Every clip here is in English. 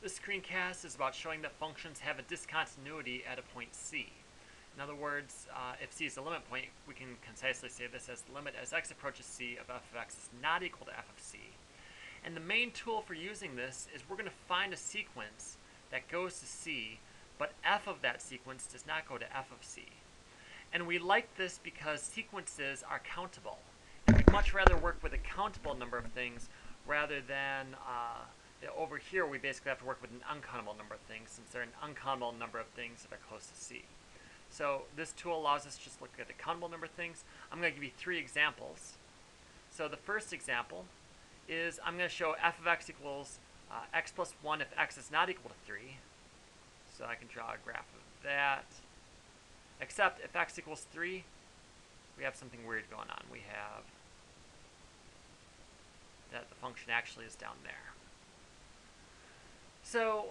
This screencast is about showing that functions have a discontinuity at a point c. In other words, if c is the limit point, we can concisely say this as the limit as x approaches c of f of x is not equal to f of c. And the main tool for using this is we're going to find a sequence that goes to c, but f of that sequence does not go to f of c. And we like this because sequences are countable. And we'd much rather work with a countable number of things rather than over here we basically have to work with an uncountable number of things, since there are an uncountable number of things that are close to c. So this tool allows us to just look at a countable number of things. I'm going to give you 3 examples. So the first example is I'm going to show f of x equals x plus 1 if x is not equal to 3. So I can draw a graph of that. Except if x equals 3, we have something weird going on. We have that the function actually is down there. So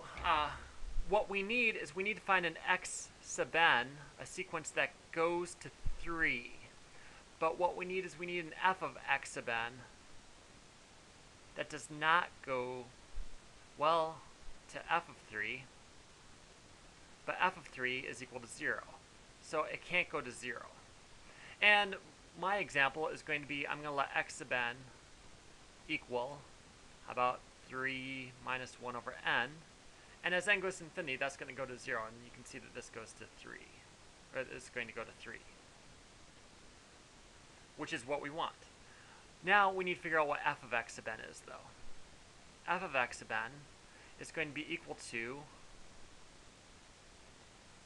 what we need is we need to find an x sub n, a sequence that goes to 3. But what we need is we need an f of x sub n that does not go, well, to f of 3. But f of 3 is equal to 0. So it can't go to 0. And my example is going to be, I'm going to let x sub n equal, how about 3 minus 1 over n. And as n goes to infinity, that's going to go to 0. And you can see that this goes to 3. Or this is going to go to 3. Which is what we want. Now we need to figure out what f of x sub n is, though. F of x sub n is going to be equal to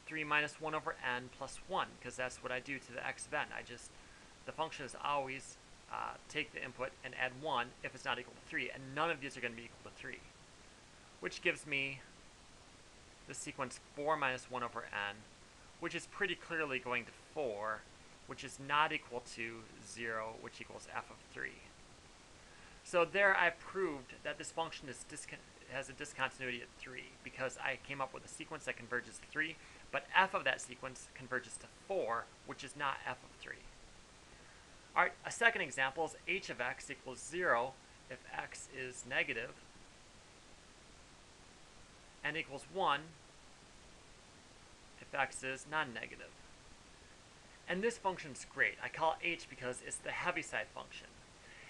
3 minus 1 over n plus 1, because that's what I do to the x sub n. The function is always take the input and add 1 if it's not equal to 3, and none of these are going to be equal to 3. Which gives me the sequence 4 minus 1 over n, which is pretty clearly going to 4, which is not equal to 0, which equals f of 3. So there I proved that this function has a discontinuity at 3, because I came up with a sequence that converges to 3, but f of that sequence converges to 4, which is not f of 3. Alright, a second example is h of x equals 0 if x is negative, and equals 1 if x is non-negative. And this function's great. I call it h because it's the heaviside function.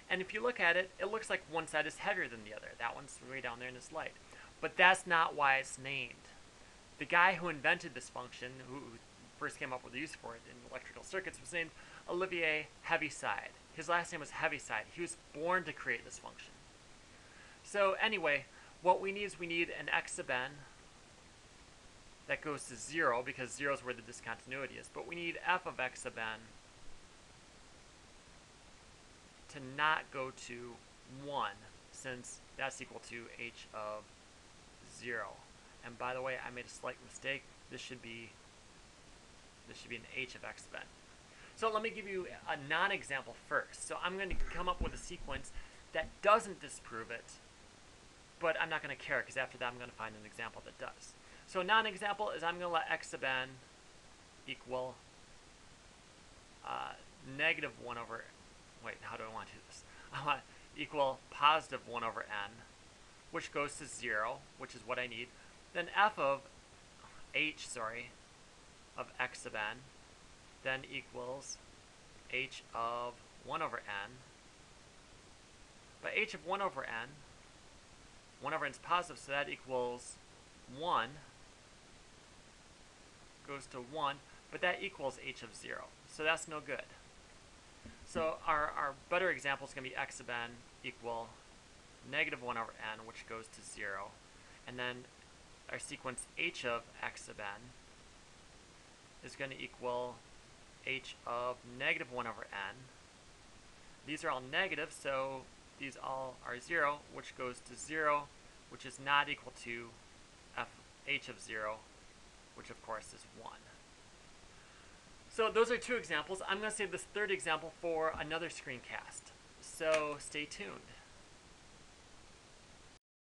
And if you look at it, it looks like one side is heavier than the other. That one's way down there in this light. But that's not why it's named. The guy who invented this function, who first came up with the use for it in electrical circuits, was named Olivier Heaviside. His last name was Heaviside. He was born to create this function. So anyway, what we need is we need an x sub n that goes to 0, because 0 is where the discontinuity is. But we need f of x sub n to not go to 1, since that's equal to h of 0. And by the way, I made a slight mistake. This should be an h of x sub n. So let me give you a non-example first. So I'm going to come up with a sequence that doesn't disprove it, but I'm not going to care, because after that I'm going to find an example that does. So a non-example is I'm going to let x sub n equal negative 1 over, wait, how do I want to do this? I want equal positive 1 over n, which goes to 0, which is what I need. Then f of of x sub n then equals h of 1 over n. But h of 1 over n, 1 over n is positive, so that equals 1, goes to 1, but that equals h of 0. So that's no good. So our better example is going to be x sub n equal negative 1 over n, which goes to 0. And then our sequence h of x sub n is going to equal h of negative 1 over n. These are all negative, so these all are 0, which goes to 0, which is not equal to h of 0, which of course is 1. So those are 2 examples. I'm going to save this third example for another screencast. So stay tuned.